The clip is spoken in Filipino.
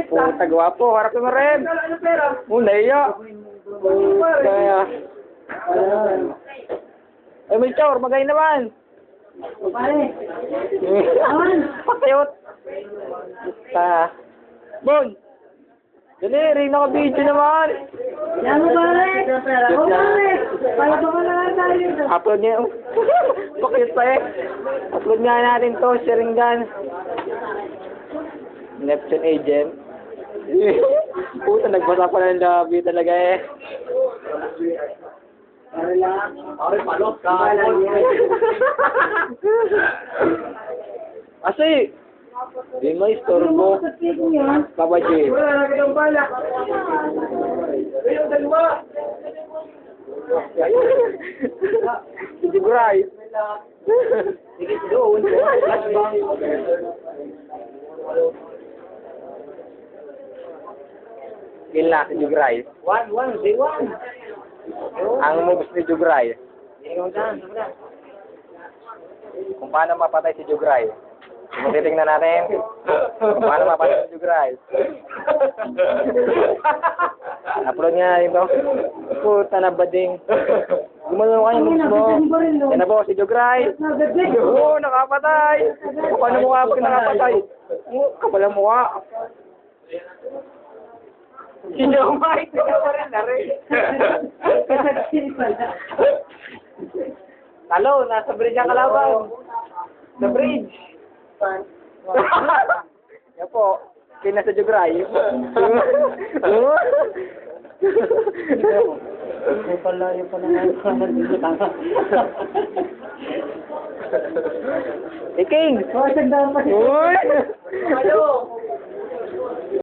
Puta, gwapo. Harap mo rin. Naiya. Kaya. Eh, may chor. Magay naman. Pakayot. Puta. Bon. Dali, rin naka-video naman. Yan mo pare! O pare! Palabang ka na tayo. Upload niya. Pakayot pa eh. Upload nga natin to, sharing gun. Neptune agent. Puta, nagbasa pa ng lobby talaga eh. Kasi, di may istorbo. Papa J. Si Jugray. Doon. Kill na si Jugray. Day one. Ang moves ni Jugray. Kung paano mapatay si Jugray. Kung titignan natin kung paano mapatay si Jugray. Upload niya ito. Puta na bading. Gumano kayo moves mo. Yan na po si Jugray. Oo, nakapatay. Paano mo nga nakapatay? Kapalang mukha. Si Joe Mike, pa rin na rin. Talo, nasa bridge ang kalaban. Sa bridge. Yan po, kina sa Jugray. Yung pala nga. King! Wasag daw pa. Uy! Ano?